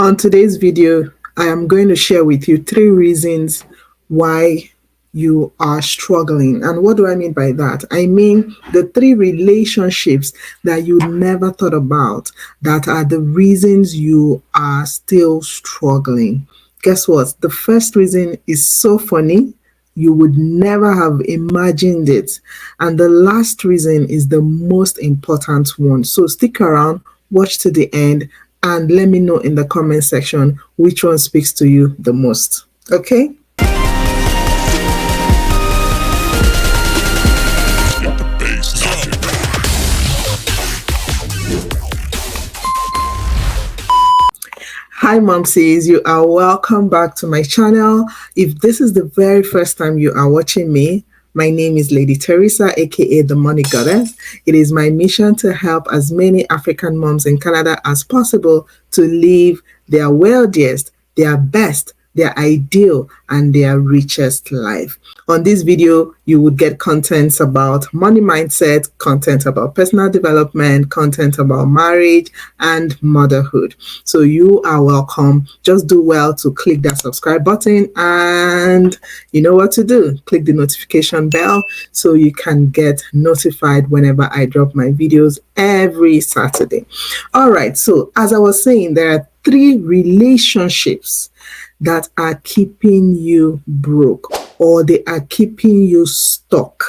On today's video, I am going to share with you 3 reasons why you are struggling. And what do I mean by that? I mean the 3 relationships that you never thought about that are the reasons you are still struggling. Guess what? The first reason is so funny. You would never have imagined it. And the last reason is the most important one. So stick around, watch to the end, and let me know in the comment section which one speaks to you the most. Okay? Hi Momsies, you are welcome back to my channel. If this is the very first time you are watching me, my name is Lady Teresa, aka the Money Goddess. It is my mission to help as many African moms in Canada as possible to live their wealthiest, their best, their ideal, and their richest life. On this video, you would get contents about money mindset, content about personal development, content about marriage and motherhood. So you are welcome. Just do well to click that subscribe button, and you know what to do. Click the notification bell so you can get notified whenever I drop my videos every Saturday. All right, so as I was saying, there are 3 relationships that are keeping you broke, or they are keeping you stuck.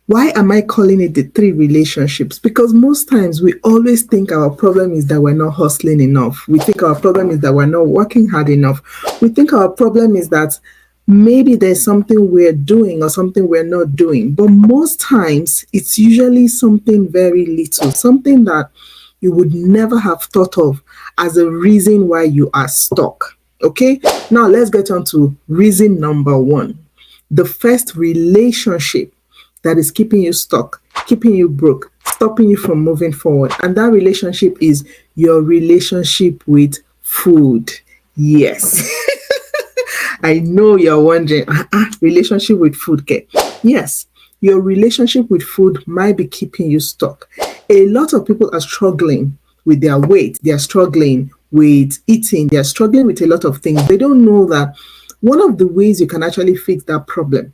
Why am I calling it the 3 relationships? Because most times we always think our problem is that we're not hustling enough. We think our problem is that we're not working hard enough. We think our problem is that maybe there's something we're doing or something we're not doing. But most times it's usually something very little, something that you would never have thought of as a reason why you are stuck. Okay, now let's get on to reason number 1. The first relationship that is keeping you stuck, keeping you broke, stopping you from moving forward. And that relationship is your relationship with food. Yes. I know you're wondering, relationship with food, okay? Yes, your relationship with food might be keeping you stuck. A lot of people are struggling with their weight. They are struggling with eating. They are struggling with a lot of things. They don't know that one of the ways you can actually fix that problem,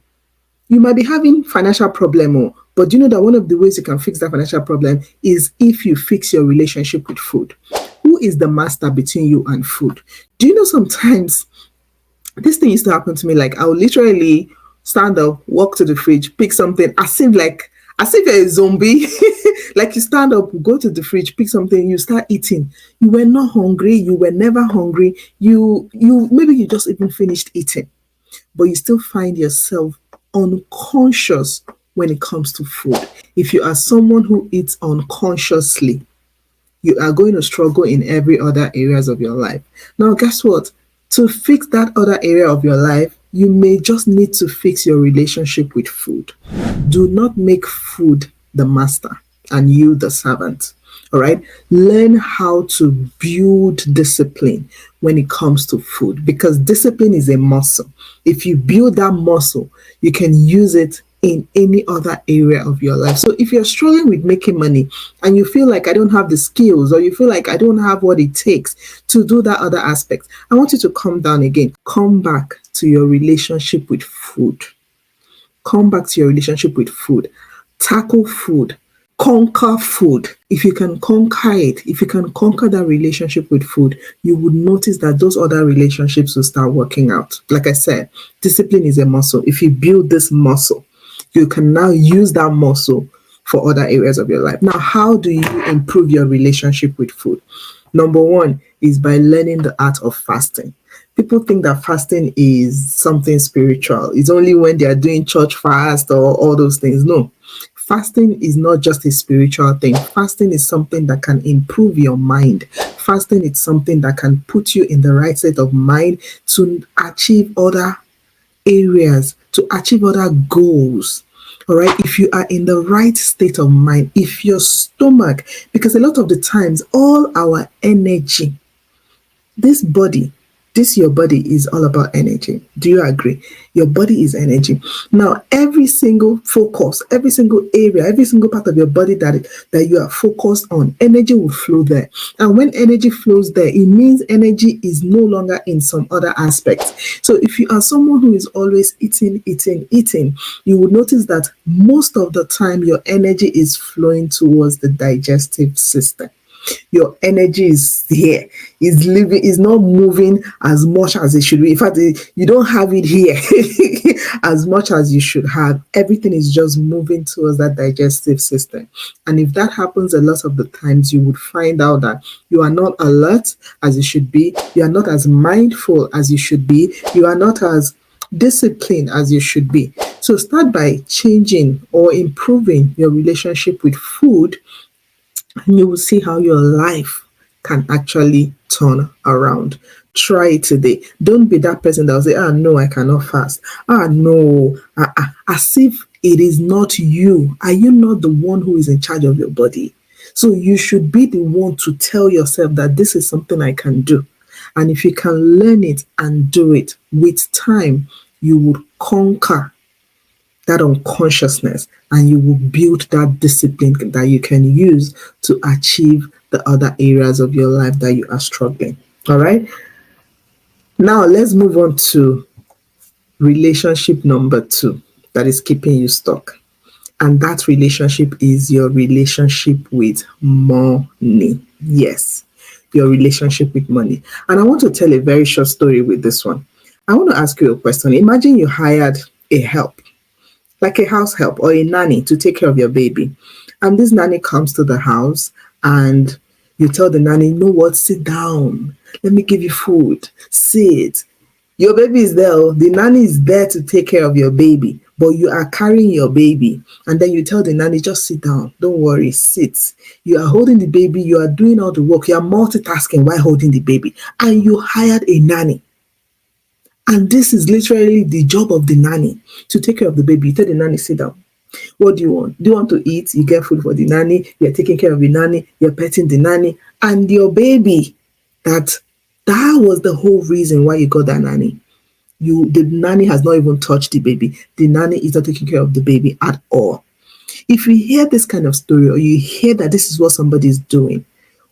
you might be having financial problem, but do you know that one of the ways you can fix that financial problem is if you fix your relationship with food? Who is the master between you and food? Do you know sometimes this thing used to happen to me? Like I would literally stand up, walk to the fridge, pick something, as if you're a zombie. Like you stand up, go to the fridge, pick something, you start eating. You were not hungry. You were never hungry. You maybe you just even finished eating, but you still find yourself unconscious when it comes to food. If you are someone who eats unconsciously, you are going to struggle in every other areas of your life. Now, guess what? To fix that other area of your life, you may just need to fix your relationship with food. Do not make food the master and you the servant. All right. Learn how to build discipline when it comes to food, because discipline is a muscle. If you build that muscle, you can use it in any other area of your life. So if you're struggling with making money and you feel like I don't have the skills, or you feel like I don't have what it takes to do that other aspect, I want you to calm down again. Come back to your relationship with food. Come back to your relationship with food. Tackle food. Conquer food. If you can conquer it, if you can conquer that relationship with food, you would notice that those other relationships will start working out. Like I said, discipline is a muscle. If you build this muscle, you can now use that muscle for other areas of your life. Now, how do you improve your relationship with food? Number 1 is by learning the art of fasting. People think that fasting is something spiritual. It's only when they are doing church fast or all those things. No. Fasting is not just a spiritual thing. Fasting is something that can improve your mind. Fasting is something that can put you in the right state of mind to achieve other areas, to achieve other goals. All right. If you are in the right state of mind, if your stomach, because a lot of the times, all our energy, this body This your body is all about energy. Do you agree? Your body is energy. Now, every single focus, every single area, every single part of your body that you are focused on, energy will flow there. And when energy flows there, it means energy is no longer in some other aspects. So if you are someone who is always eating, eating, eating, you will notice that most of the time your energy is flowing towards the digestive system. Your energy is here, is living, is not moving as much as it should be. In fact, you don't have it here as much as you should have. Everything is just moving towards that digestive system. And if that happens a lot of the times, you would find out that you are not alert as you should be, you are not as mindful as you should be, you are not as disciplined as you should be. So start by changing or improving your relationship with food, and you will see how your life can actually turn around. Try it today. Don't be that person that will say, no, I cannot fast. No. As if it is not you. Are you not the one who is in charge of your body? So you should be the one to tell yourself that this is something I can do. And if you can learn it and do it with time, you would conquer that unconsciousness, and you will build that discipline that you can use to achieve the other areas of your life that you are struggling. All right. Now let's move on to relationship number 2 that is keeping you stuck. And that relationship is your relationship with money. Yes, your relationship with money. And I want to tell a very short story with this one. I want to ask you a question. Imagine you hired a help, like a house help or a nanny, to take care of your baby. And this nanny comes to the house and you tell the nanny, you know what, sit down. Let me give you food. Sit. Your baby is there. The nanny is there to take care of your baby, but you are carrying your baby. And then you tell the nanny, just sit down. Don't worry, sit. You are holding the baby. You are doing all the work. You are multitasking while holding the baby. And you hired a nanny. And this is literally the job of the nanny, to take care of the baby. You tell the nanny, sit down. What do you want? Do you want to eat? You get food for the nanny. You're taking care of the nanny. You're petting the nanny. And your baby, that was the whole reason why you got that nanny. The nanny has not even touched the baby. The nanny is not taking care of the baby at all. If you hear this kind of story, or you hear that this is what somebody is doing,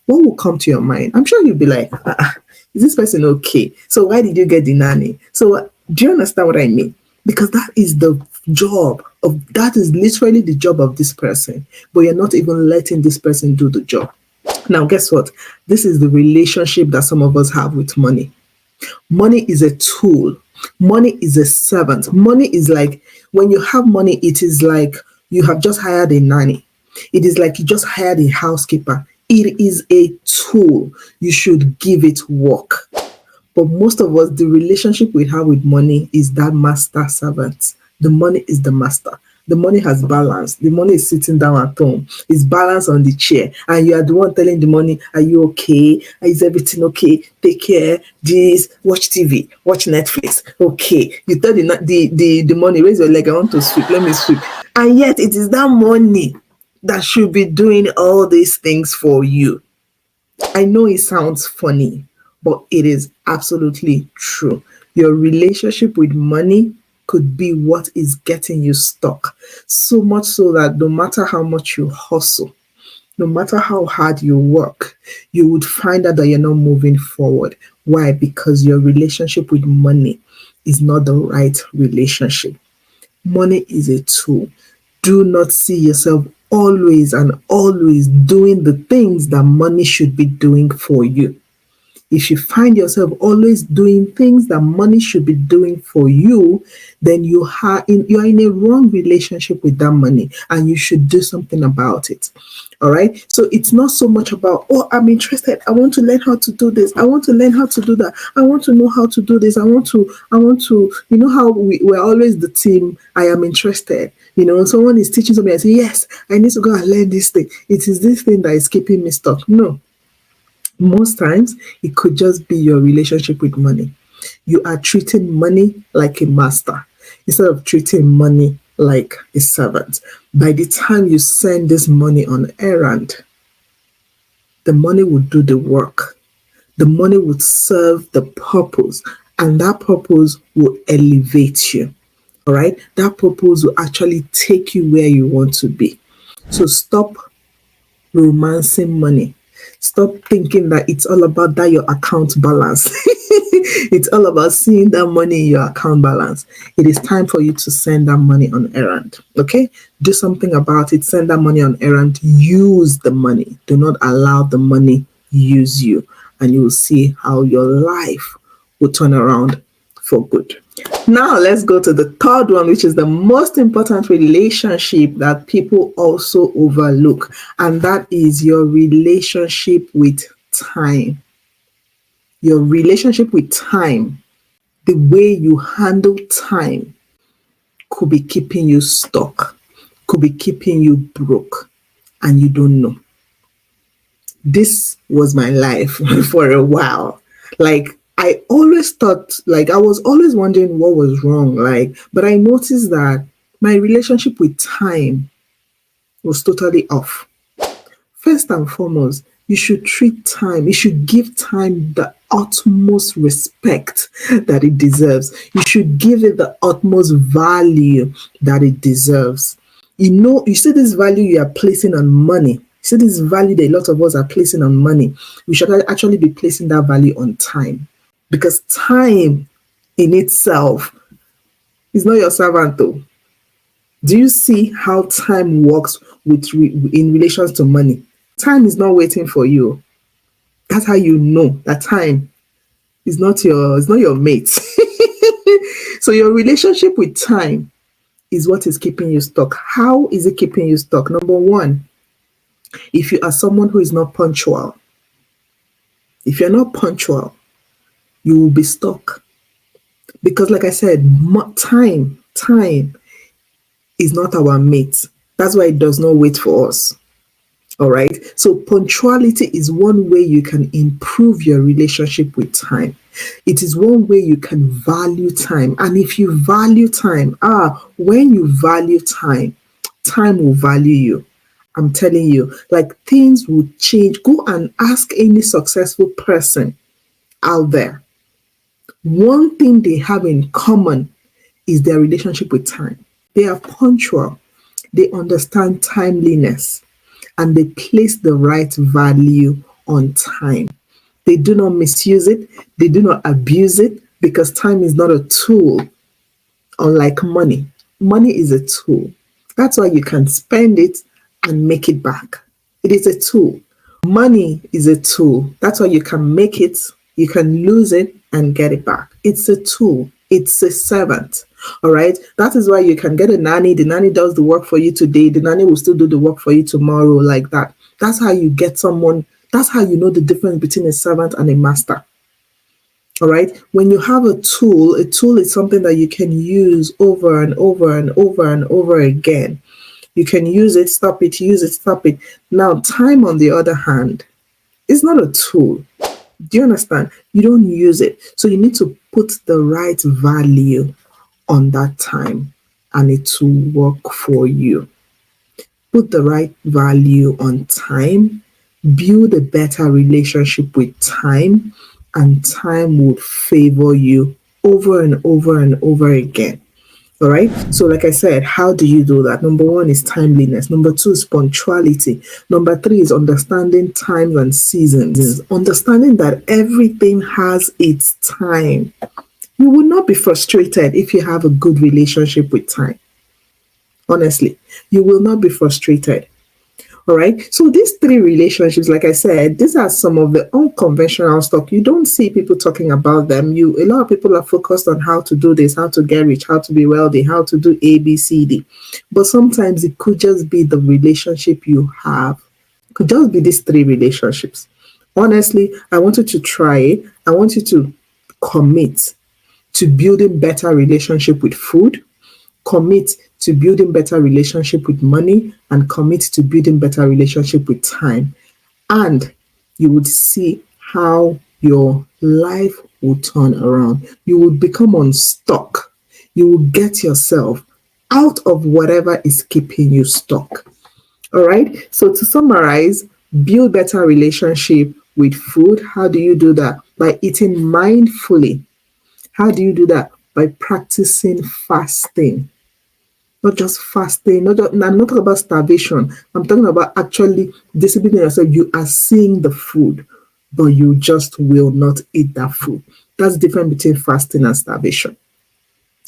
what will come to your mind? I'm sure you'll be like, is this person okay? So why did you get the nanny? So do you understand what I mean? Because that is that is literally the job of this person, but you're not even letting this person do the job. Now, guess what? This is the relationship that some of us have with money. Money is a tool. Money is a servant. Money is like, when you have money, it is like you have just hired a nanny. It is like you just hired a housekeeper. It is a tool. You should give it work. But most of us, the relationship we have with money is that master servant. The money is the master. The money has balance. The money is sitting down at home. It's balanced on the chair. And you are the one telling the money, are you okay? Is everything okay? Take care. This, watch TV, watch Netflix. Okay. You tell the money, raise your leg, I want to sweep. Let me sweep. And yet it is that money that should be doing all these things for you. I know it sounds funny, but it is absolutely true. Your relationship with money could be what is getting you stuck. So much so that no matter how much you hustle, no matter how hard you work, you would find out that you're not moving forward. Why? Because your relationship with money is not the right relationship. Money is a tool. Do not see yourself always and always doing the things that money should be doing for you. If you find yourself always doing things that money should be doing for you, then you are in a wrong relationship with that money, and you should do something about it. All right. So it's not so much about, oh, I'm interested. I want to learn how to do this. I want to learn how to do that. I want to know how to do this. I want to, you know how we're always the team. I am interested. Someone is teaching something. I say, yes, I need to go and learn this thing. It is this thing that is keeping me stuck. No. Most times, it could just be your relationship with money. You are treating money like a master instead of treating money like a servant. By the time you send this money on errand, the money will do the work. The money would serve the purpose, and that purpose will elevate you. All right. That purpose will actually take you where you want to be. So stop romancing money. Stop thinking that it's all about that your account balance. It's all about seeing that money in your account balance. It is time for you to send that money on errand. Okay? Do something about it. Send that money on errand. Use the money. Do not allow the money use you. And you will see how your life will turn around for good. Now let's go to the third one, which is the most important relationship that people also overlook, and that is your relationship with time. Your relationship with time, the way you handle time, could be keeping you stuck, could be keeping you broke, and you don't know. This was my life for a while. Like, I always thought, like, I was always wondering what was wrong. Like, but I noticed that my relationship with time was totally off. First and foremost, you should treat time, you should give time the utmost respect that it deserves. You should give it the utmost value that it deserves. You see this value you are placing on money. You see this value that a lot of us are placing on money. We should actually be placing that value on time. Because time in itself is not your servant though. Do you see how time works in relations to money? Time is not waiting for you. That's how you know that time is not your mate. So your relationship with time is what is keeping you stuck. How is it keeping you stuck? Number one, if you are someone who is not punctual, if you're not punctual, you will be stuck. Because like I said, time is not our mate. That's why it does not wait for us. All right. So punctuality is one way you can improve your relationship with time. It is one way you can value time. And if you value time, when you value time, time will value you. I'm telling you, like, things will change. Go and ask any successful person out there. One thing they have in common is their relationship with time. They are punctual. They understand timeliness, and they place the right value on time. They do not misuse it. They do not abuse it, because time is not a tool, unlike money. Money is a tool. That's why you can spend it and make it back. It is a tool. Money is a tool. That's why you can make it, you can lose it and get it back. It's a tool. It's a servant. All right. That is why you can get a nanny. The nanny does the work for you today. The nanny will still do the work for you tomorrow, like that. That's how you get someone. That's how you know the difference between a servant and a master. All right. When you have a tool is something that you can use over and over and over and over again. You can use it, stop it, use it, stop it. Now, time, on the other hand, is not a tool. Do you understand? You don't use it. So you need to put the right value on that time, and it will work for you. Put the right value on time, build a better relationship with time, and time would favor you over and over and over again. All right. So, like I said, how do you do that? Number one is timeliness. Number two is punctuality. Number three is understanding times and seasons. Understanding that everything has its time. You will not be frustrated if you have a good relationship with time. Honestly, you will not be frustrated. All right. So these three relationships, like I said, these are some of the unconventional stuff. You don't see people talking about them. A lot of people are focused on how to do this, how to get rich, how to be wealthy, how to do A, B, C, D. But sometimes it could just be the relationship you have. It could just be these three relationships. Honestly, I want you to try it. I want you to commit to building better relationship with food, commit to building better relationship with money, and commit to building better relationship with time. And you would see how your life will turn around. You will become unstuck. You will get yourself out of whatever is keeping you stuck. All right. So to summarize, build better relationship with food. How do you do that? By eating mindfully. How do you do that? By practicing fasting. Not just fasting, not just, I'm not talking about starvation. I'm talking about actually disciplining yourself. You are seeing the food, but you just will not eat that food. That's different between fasting and starvation.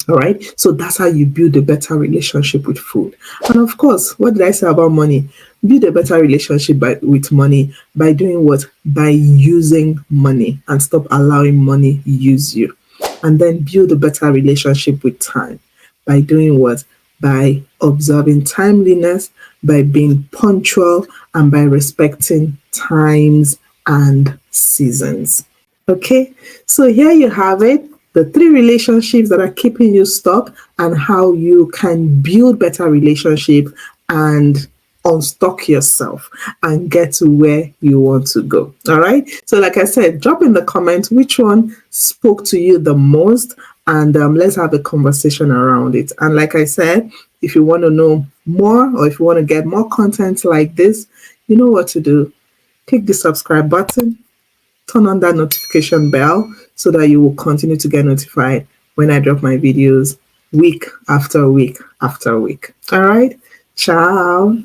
All right. So that's how you build a better relationship with food. And of course, what did I say about money? Build a better relationship with money by doing what? By using money and stop allowing money use you. And then build a better relationship with time by doing what? By observing timeliness, by being punctual, and by respecting times and seasons. Okay, so here you have it, the three relationships that are keeping you stuck and how you can build better relationship and unstuck yourself and get to where you want to go. All right. So, like I said, drop in the comments which one spoke to you the most, and let's have a conversation around it. And like I said, if you want to know more or if you want to get more content like this, you know what to do. Click the subscribe button, turn on that notification bell so that you will continue to get notified when I drop my videos week after week after week. All right. Ciao.